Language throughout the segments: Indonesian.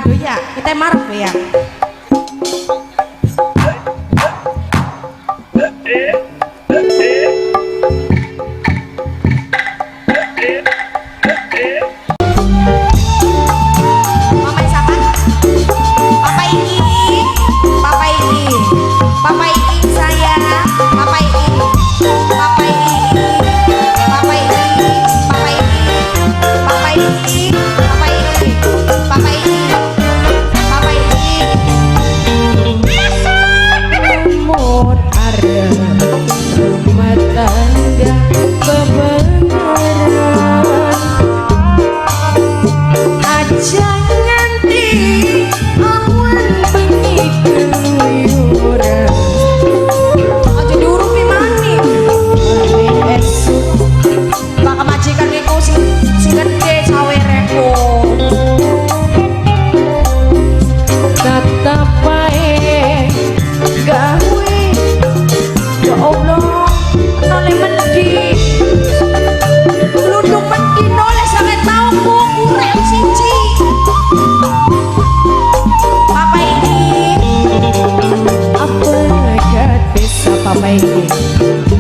Aduh ya, kita marah ya.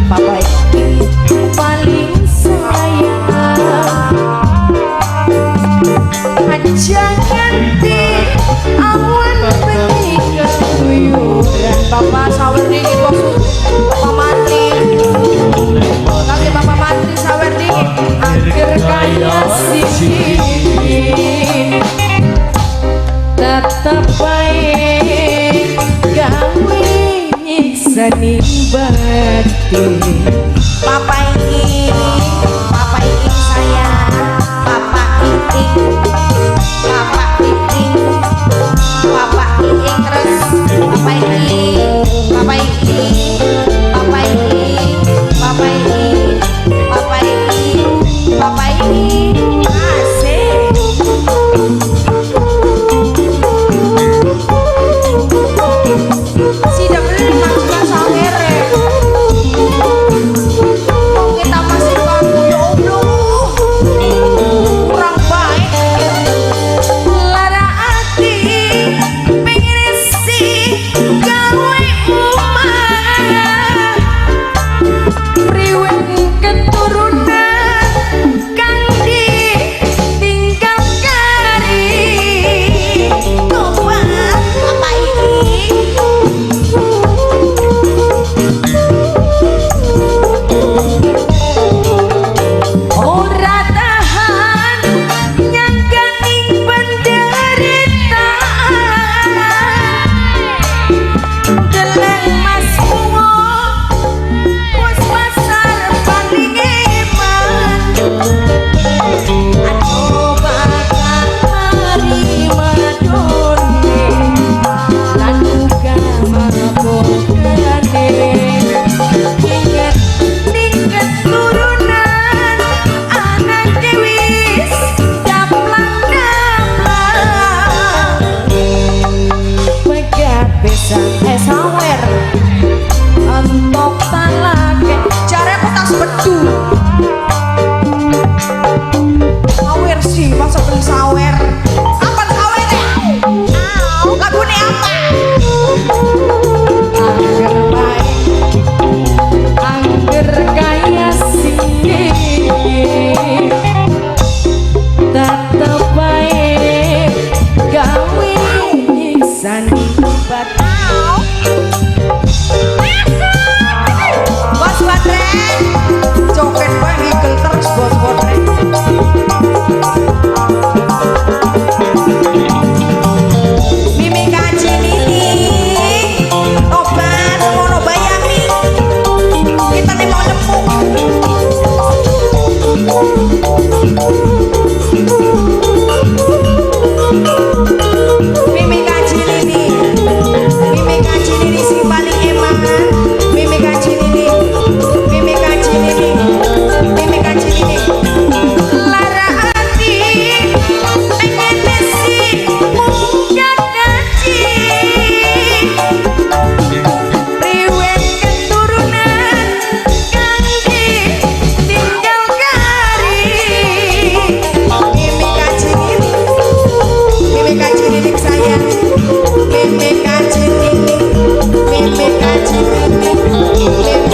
Papa ini paling sayang, aja ganti awan bengi keluyuran. Papa sawer dingin bos, Papa mati, tapi Papa mati sawer dingin akhir kaya sih tetap baik gawe nyiksanin batin. Papa ini sayang, Papa ini terus Papa ini asik. Tidak beli makan sawer kita masih kaku ya Allah, kurang baik lara hati pengen isi gawe umah priwet keturunan kang ditinggal kari kowan apa ini ora tahan nyangkaning penderitaan deleng mas bungo was pasar paling iman. Aduh bakal mari madone lan duka mabokane inget tingkat turunan anak kewis daplang megap besar sawer entok talake jare petas bedu sawer sih masa beli sawer apa sawer ya lagune apa angger baik angger kaya sih tetep baik gawe nyiksan batau bos baterai joget bae ngigel terus bos baterai. Mimi kaji nini obat mono bayami kita nih mau lepuk. Mimi kaji nini Lima